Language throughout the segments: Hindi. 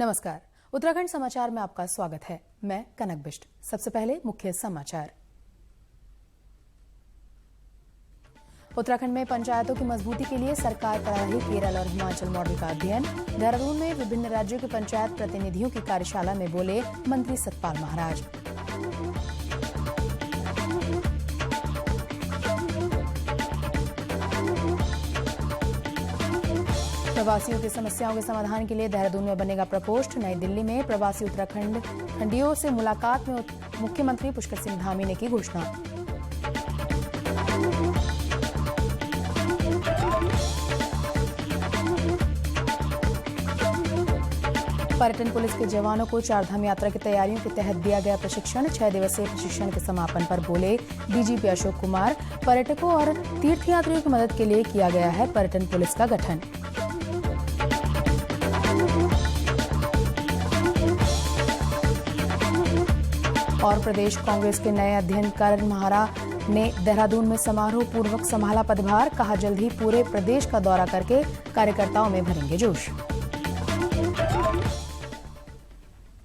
नमस्कार। उत्तराखंड समाचार में आपका स्वागत है। मैं कनक बिष्ट। सबसे पहले मुख्य समाचार। उत्तराखंड में पंचायतों की मजबूती के लिए सरकार करा रही केरल और हिमाचल मॉडल का अध्ययन। देहरादून में विभिन्न राज्यों के पंचायत प्रतिनिधियों की कार्यशाला में बोले मंत्री सतपाल महाराज। प्रवासियों की समस्याओं के समाधान के लिए देहरादून में बनेगा प्रकोष्ठ। नई दिल्ली में प्रवासी उत्तराखंडियों से मुलाकात में मुख्यमंत्री पुष्कर सिंह धामी ने की घोषणा। पर्यटन पुलिस के जवानों को चारधाम यात्रा की तैयारियों के तहत दिया गया प्रशिक्षण। 6 दिवसीय प्रशिक्षण के समापन पर बोले डीजीपी अशोक कुमार। पर्यटकों और तीर्थयात्रियों की मदद के लिए किया गया है पर्यटन पुलिस का गठन। और प्रदेश कांग्रेस के नए अध्ययन करण महारा ने देहरादून में समारोह पूर्वक संभाला पदभार। कहा जल्द ही पूरे प्रदेश का दौरा करके कार्यकर्ताओं में भरेंगे जोश।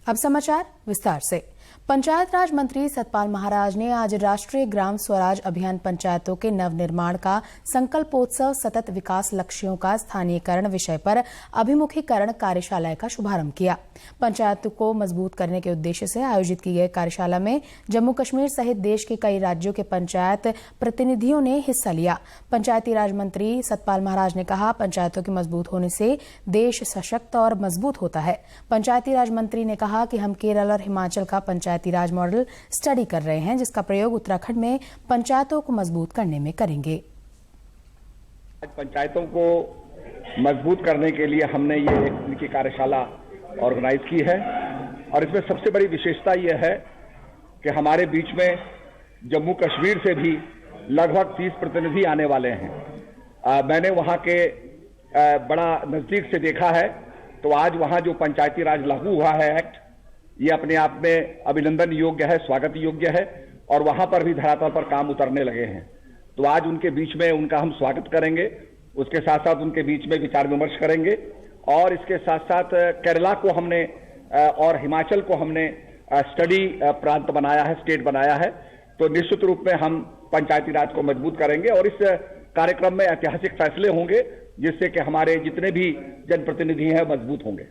अब समाचार विस्तार से। पंचायत राज मंत्री सतपाल महाराज ने आज राष्ट्रीय ग्राम स्वराज अभियान पंचायतों के नवनिर्माण का संकल्पोत्सव सतत विकास लक्ष्यों का स्थानीयकरण विषय पर अभिमुखीकरण कार्यशाला का शुभारंभ किया। पंचायत को मजबूत करने के उद्देश्य से आयोजित की गई कार्यशाला में जम्मू कश्मीर सहित देश के कई राज्यों के पंचायत प्रतिनिधियों ने हिस्सा लिया। पंचायती राज मंत्री सतपाल महाराज ने कहा, पंचायतों के मजबूत होने से देश सशक्त और मजबूत होता है। पंचायती राज मंत्री ने कहा कि हम केरल और हिमाचल का पंचायती राज मॉडल स्टडी कर रहे हैं, जिसका प्रयोग उत्तराखंड में पंचायतों को मजबूत करने में करेंगे। आज पंचायतों को मजबूत करने के लिए हमने ये इनकी कार्यशाला ऑर्गेनाइज की है और इसमें सबसे बड़ी विशेषता यह है कि हमारे बीच में जम्मू कश्मीर से भी लगभग 30 प्रतिनिधि आने वाले हैं। मैंने वहां के बड़ा नजदीक से देखा है, तो आज वहां जो पंचायती राज लागू हुआ है एक्ट, ये अपने आप में अभिनंदन योग्य है, स्वागत योग्य है और वहां पर भी धरातल पर काम उतरने लगे हैं। तो आज उनके बीच में उनका हम स्वागत करेंगे, उसके साथ साथ उनके बीच में विचार विमर्श करेंगे और इसके साथ साथ केरला को हमने और हिमाचल को हमने स्टडी प्रांत बनाया है, स्टेट बनाया है। तो निश्चित रूप में हम पंचायती राज को मजबूत करेंगे और इस कार्यक्रम में ऐतिहासिक फैसले होंगे जिससे कि हमारे जितने भी जनप्रतिनिधि हैं मजबूत होंगे।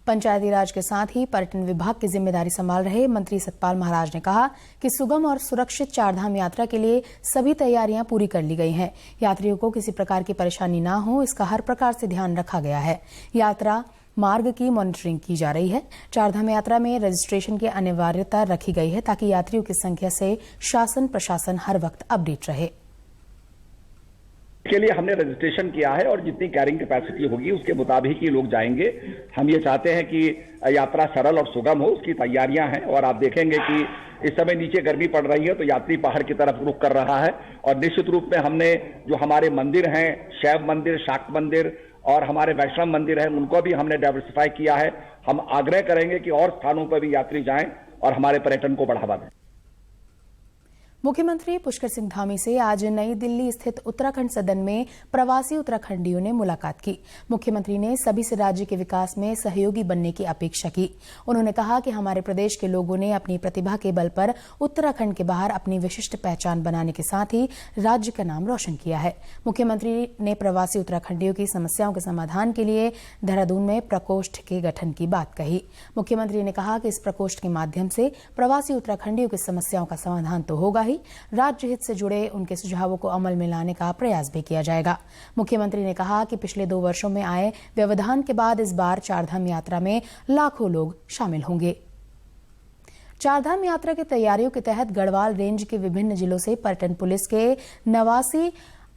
पंचायती राज के साथ ही पर्यटन विभाग की जिम्मेदारी संभाल रहे मंत्री सतपाल महाराज ने कहा कि सुगम और सुरक्षित चारधाम यात्रा के लिए सभी तैयारियां पूरी कर ली गई हैं। यात्रियों को किसी प्रकार की परेशानी न हो, इसका हर प्रकार से ध्यान रखा गया है। यात्रा मार्ग की मॉनिटरिंग की जा रही है। चारधाम यात्रा में रजिस्ट्रेशन की अनिवार्यता रखी गई है ताकि यात्रियों की संख्या से शासन प्रशासन हर वक्त अपडेट रहे। के लिए हमने रजिस्ट्रेशन किया है और जितनी कैरिंग कैपेसिटी होगी उसके मुताबिक ही लोग जाएंगे। हम ये चाहते हैं कि यात्रा सरल और सुगम हो, उसकी तैयारियां हैं और आप देखेंगे कि इस समय नीचे गर्मी पड़ रही है तो यात्री पहाड़ की तरफ रुख कर रहा है और निश्चित रूप में हमने जो हमारे मंदिर हैं, शैव मंदिर, शाक्त मंदिर और हमारे वैष्णव मंदिर हैं, उनको भी हमने डाइवर्सिफाई किया है। हम आग्रह करेंगे कि और स्थानों पर भी यात्री जाएं और हमारे पर्यटन को बढ़ावा दें। मुख्यमंत्री पुष्कर सिंह धामी से आज नई दिल्ली स्थित उत्तराखंड सदन में प्रवासी उत्तराखंडियों ने मुलाकात की। मुख्यमंत्री ने सभी से राज्य के विकास में सहयोगी बनने की अपेक्षा की। उन्होंने कहा कि हमारे प्रदेश के लोगों ने अपनी प्रतिभा के बल पर उत्तराखंड के बाहर अपनी विशिष्ट पहचान बनाने के साथ ही राज्य का नाम रोशन किया है। मुख्यमंत्री ने प्रवासी उत्तराखंडियों की समस्याओं के समाधान के लिए देहरादून में प्रकोष्ठ के गठन की बात कही। मुख्यमंत्री ने कहा कि इस प्रकोष्ठ के माध्यम से प्रवासी उत्तराखंडियों की समस्याओं का समाधान तो होगा ही, राज्य हित से जुड़े उनके सुझावों को अमल में लाने का प्रयास भी किया जाएगा। मुख्यमंत्री ने कहा कि पिछले 2 वर्षों में आए व्यवधान के बाद इस बार चारधाम यात्रा में लाखों लोग शामिल होंगे। चारधाम यात्रा की तैयारियों के तहत गढ़वाल रेंज के विभिन्न जिलों से पर्यटन पुलिस के 89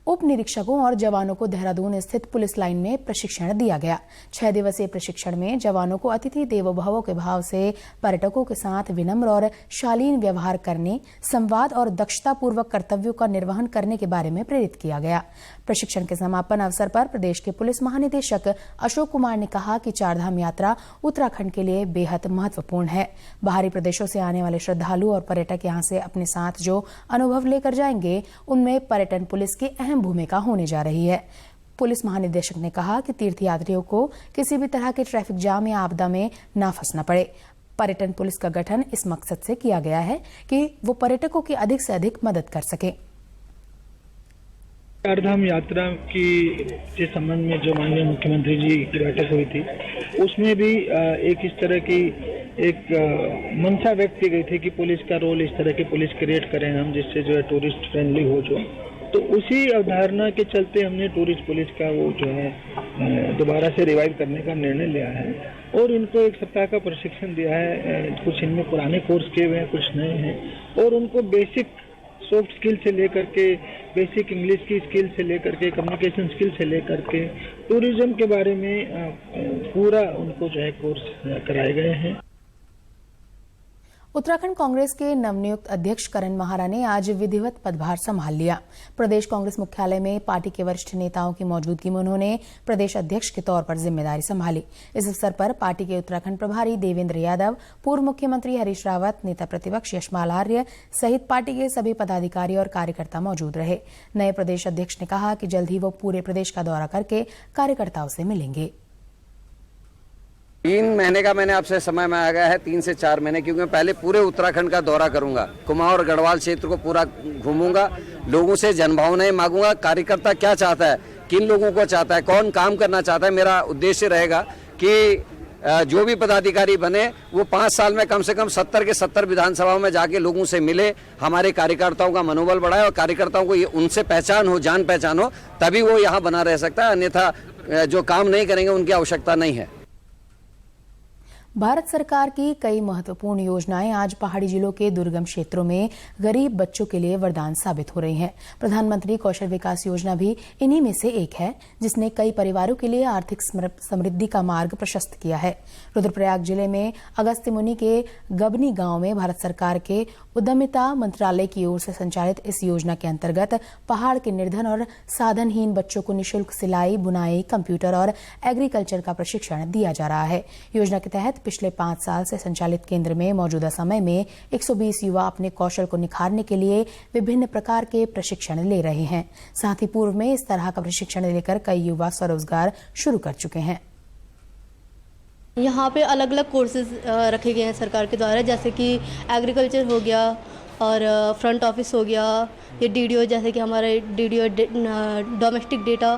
उप निरीक्षकों और जवानों को देहरादून स्थित पुलिस लाइन में प्रशिक्षण दिया गया। 6 दिवसीय प्रशिक्षण में जवानों को अतिथि देवो भव के भाव से पर्यटकों के साथ विनम्र और शालीन व्यवहार करने, संवाद और दक्षतापूर्वक कर्तव्यों का निर्वहन करने के बारे में प्रेरित किया गया। प्रशिक्षण के समापन अवसर पर प्रदेश के पुलिस महानिदेशक अशोक कुमार ने कहा कि चारधाम यात्रा उत्तराखंड के लिए बेहद महत्वपूर्ण है। बाहरी प्रदेशों से आने वाले श्रद्धालु और पर्यटक यहां से अपने साथ जो अनुभव लेकर जाएंगे, उनमें पर्यटन पुलिस की अहम भूमिका होने जा रही है। पुलिस महानिदेशक ने कहा कि तीर्थयात्रियों को किसी भी तरह के ट्रैफिक जाम या आपदा में ना फंसना पड़े। पर्यटन पुलिस का गठन इस मकसद से किया गया है कि वो पर्यटकों की अधिक से अधिक मदद कर सके। चारधाम यात्रा की के संबंध में जो माननीय मुख्यमंत्री जी की बैठक हुई थी, उसमें भी एक इस तरह की एक मंशा व्यक्त की गई थी कि पुलिस का रोल इस तरह की पुलिस क्रिएट करें हम, जिससे जो है टूरिस्ट फ्रेंडली हो। जो तो उसी अवधारणा के चलते हमने टूरिस्ट पुलिस का वो जो है दोबारा से रिवाइव करने का निर्णय लिया है और इनको एक सप्ताह का प्रशिक्षण दिया है। कुछ इनमें पुराने कोर्स किए हुए हैं, कुछ नए हैं और उनको बेसिक सॉफ्ट स्किल से लेकर के बेसिक इंग्लिश की स्किल से लेकर के कम्युनिकेशन स्किल से लेकर के टूरिज्म के बारे में पूरा उनको जो है कोर्स कराए गए हैं। उत्तराखंड कांग्रेस के नवनियुक्त अध्यक्ष करण माहारा ने आज विधिवत पदभार संभाल लिया। प्रदेश कांग्रेस मुख्यालय में पार्टी के वरिष्ठ नेताओं की मौजूदगी में उन्होंने प्रदेश अध्यक्ष के तौर पर जिम्मेदारी संभाली। इस अवसर पर पार्टी के उत्तराखंड प्रभारी देवेंद्र यादव, पूर्व मुख्यमंत्री हरीश रावत, नेता प्रतिपक्ष यशपाल आर्य सहित पार्टी के सभी पदाधिकारी और कार्यकर्ता मौजूद रहे। नए प्रदेश अध्यक्ष ने कहा कि जल्द ही वो पूरे प्रदेश का दौरा करके कार्यकर्ताओं से मिलेंगे। 3 महीने का मैंने आपसे समय मांगा गया है, 3 से 4 महीने, क्योंकि मैं पहले पूरे उत्तराखंड का दौरा करूंगा, कुमाऊं और गढ़वाल क्षेत्र को पूरा घूमूंगा, लोगों से जनभावनाएं मांगूंगा, कार्यकर्ता क्या चाहता है, किन लोगों को चाहता है, कौन काम करना चाहता है। मेरा उद्देश्य रहेगा कि जो भी पदाधिकारी बने वो 5 साल में कम से कम 70 के 70 विधानसभाओं में जाके लोगों से मिले, हमारे कार्यकर्ताओं का मनोबल बढ़ाए और कार्यकर्ताओं को उनसे पहचान हो, जान पहचान हो, तभी वो यहाँ बना रह सकता है। अन्यथा जो काम नहीं करेंगे उनकी आवश्यकता नहीं है। भारत सरकार की कई महत्वपूर्ण योजनाएं आज पहाड़ी जिलों के दुर्गम क्षेत्रों में गरीब बच्चों के लिए वरदान साबित हो रही हैं। प्रधानमंत्री कौशल विकास योजना भी इन्हीं में से एक है, जिसने कई परिवारों के लिए आर्थिक समृद्धि का मार्ग प्रशस्त किया है। रुद्रप्रयाग जिले में अगस्त्य मुनि के गबनी गांव में भारत सरकार के उद्यमिता मंत्रालय की ओर से संचालित इस योजना के अंतर्गत पहाड़ के निर्धन और साधनहीन बच्चों को निःशुल्क सिलाई, बुनाई, कंप्यूटर और एग्रीकल्चर का प्रशिक्षण दिया जा रहा है। योजना के तहत पिछले 5 साल से संचालित केंद्र में मौजूदा समय में 120 युवा अपने कौशल को निखारने के लिए विभिन्न प्रकार के प्रशिक्षण ले रहे हैं। साथ ही पूर्व में इस तरह का प्रशिक्षण लेकर कई युवा स्वरोजगार शुरू कर चुके हैं। यहाँ पे अलग अलग कोर्सेज रखे गए हैं सरकार के द्वारा, जैसे कि एग्रीकल्चर हो गया और फ्रंट ऑफिस हो गया, ये डीडीओ, जैसे कि हमारा DDO domestic data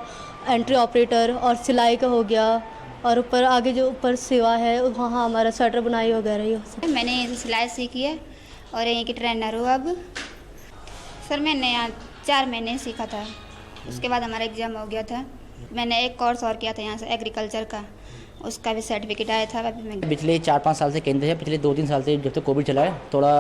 entry operator, और सिलाई का हो गया, और ऊपर आगे जो ऊपर सेवा है वहाँ हमारा स्वेटर बुनाई वगैरह ही। मैंने सिलाई सीखी है और यहीं की ट्रेनर हूँ अब। सर मैंने यहाँ 4 महीने सीखा था, उसके बाद हमारा एग्ज़ाम हो गया था। मैंने एक कोर्स और किया था यहाँ से एग्रीकल्चर का, उसका भी सर्टिफिकेट आया था। अभी मैं पिछले 4-5 साल से केंद्र है, पिछले 2-3 साल से जब तक कोविड चला है, थोड़ा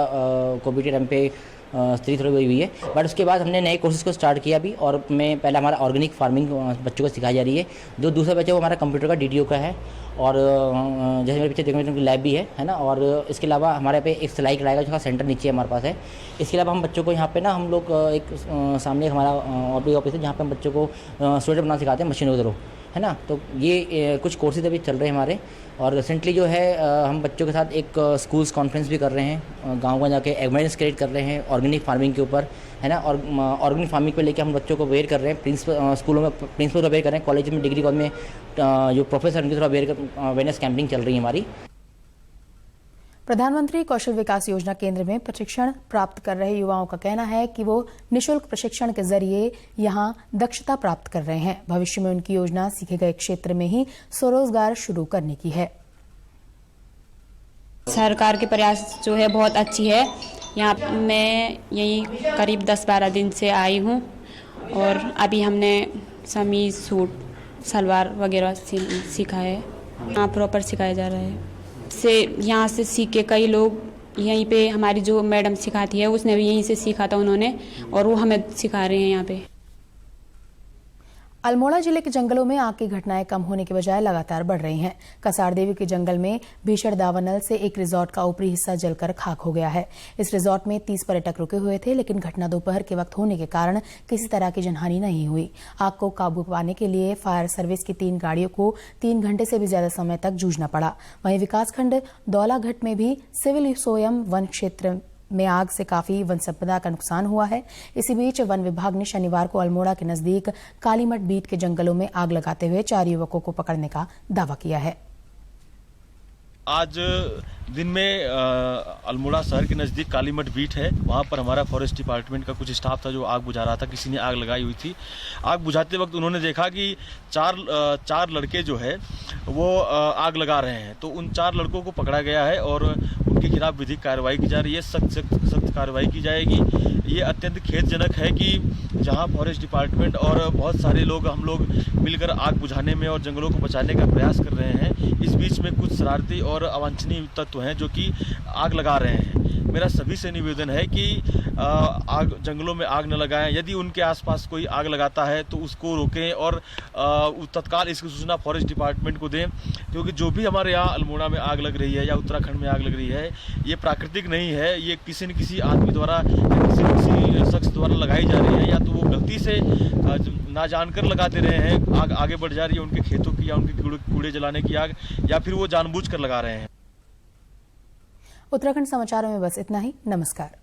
कोविड के टाइम पे स्थिति थोड़ी हुई है, बट उसके बाद हमने नए कोर्सेज को स्टार्ट किया भी। और मैं पहले हमारा ऑर्गेनिक फार्मिंग बच्चों को सिखाई जा रही है। जो दूसरा बच्चा वो हमारा कंप्यूटर का डीडीओ का है, और जैसे मेरे पीछे देखने में लैब भी है ना। और इसके अलावा हमारे पे एक सिलाई कढ़ाई का सेंटर नीचे हमारे पास है। इसके अलावा हम बच्चों को यहाँ पे ना हम लोग एक सामने हमारा ऑफिस है जहाँ पे हम बच्चों को स्वेटर बनाना सिखाते हैं, मशीनों के थ्रू, है ना। तो ये कुछ कोर्सेज अभी चल रहे हैं हमारे। और रिसेंटली जो है हम बच्चों के साथ एक स्कूल्स कॉन्फ्रेंस भी कर रहे हैं, गाँव जाके अवेयरनेस क्रिएट कर रहे हैं ऑर्गेनिक फार्मिंग के ऊपर, है ना। और ऑर्गेनिक फार्मिंग पे लेके हम बच्चों को अवेयर कर रहे हैं। प्रिंसिपल स्कूलों में प्रिंसिपल अवेयर कर रहे हैं, कॉलेज में, डिग्री कॉलेज में जो प्रोफेसर उनकी तरफ अवेयरनेस कैंपिंग चल रही है हमारी। प्रधानमंत्री कौशल विकास योजना केंद्र में प्रशिक्षण प्राप्त कर रहे युवाओं का कहना है कि वो निःशुल्क प्रशिक्षण के जरिए यहां दक्षता प्राप्त कर रहे हैं। भविष्य में उनकी योजना सीखे गए क्षेत्र में ही स्वरोजगार शुरू करने की है। सरकार के प्रयास जो है बहुत अच्छी है। यहाँ मैं यही करीब 10-12 दिन से आई हूँ और अभी हमने समीज, सूट, सलवार वगैरह सीखा है। यहाँ प्रॉपर सिखाया जा रहा है। से यहाँ से सीख के कई लोग यहीं पे, हमारी जो मैडम सिखाती है उसने भी यहीं से सीखा था उन्होंने, और वो हमें सिखा रहे हैं यहाँ पे। अल्मोड़ा जिले के जंगलों में आग की घटनाएं कम होने के बजाय लगातार बढ़ रही हैं। कसार देवी के जंगल में भीषण दावानल से एक रिजॉर्ट का ऊपरी हिस्सा जलकर खाक हो गया है। इस रिजॉर्ट में 30 पर्यटक रुके हुए थे, लेकिन घटना दोपहर के वक्त होने के कारण किसी तरह की जनहानि नहीं हुई। आग को काबू पाने के लिए फायर सर्विस की 3 गाड़ियों को 3 घंटे से भी ज्यादा समय तक जूझना पड़ा। वहीं विकासखंड दौलाघट में भी सिविल सोयम वन क्षेत्र में आग से काफी वन संपदा का नुकसान हुआ है। इसी बीच वन विभाग ने शनिवार को अल्मोड़ा के नजदीक कालीमठ बीट के जंगलों में आग लगाते हुए 4 युवकों को पकड़ने का दावा किया है। आज दिन में अल्मोड़ा शहर के नज़दीक कालीमठ बीट है, वहाँ पर हमारा फॉरेस्ट डिपार्टमेंट का कुछ स्टाफ था जो आग बुझा रहा था। किसी ने आग लगाई हुई थी। आग बुझाते वक्त उन्होंने देखा कि चार लड़के जो है वो आग लगा रहे हैं, तो उन 4 लड़कों को पकड़ा गया है और उनके खिलाफ विधिक कार्रवाई की जा रही है। सख्त कार्रवाई की जाएगी। ये अत्यंत खेदजनक है कि जहाँ फॉरेस्ट डिपार्टमेंट और बहुत सारे लोग हम लोग मिलकर आग बुझाने में और जंगलों को बचाने का प्रयास कर रहे हैं, इस बीच में कुछ शरारती और अवांछनीय तत्व हैं जो कि आग लगा रहे हैं। मेरा सभी से निवेदन है कि जंगलों में आग न लगाएं। यदि उनके आसपास कोई आग लगाता है तो उसको रोकें और तत्काल इसकी सूचना फॉरेस्ट डिपार्टमेंट को दें, क्योंकि जो भी हमारे यहाँ अल्मोड़ा में आग लग रही है या उत्तराखंड में आग लग रही है, ये प्राकृतिक नहीं है। ये किसी न किसी आदमी द्वारा या किसी शख्स द्वारा लगाई जा रही है, या तो वो गलती से ना जानकर लगाते रहे हैं, आग आगे बढ़ जा रही है उनके खेतों की या उनके कूड़े जलाने की आग, या फिर वो जानबूझकर लगा रहे हैं। उत्तराखंड समाचारों में बस इतना ही। नमस्कार।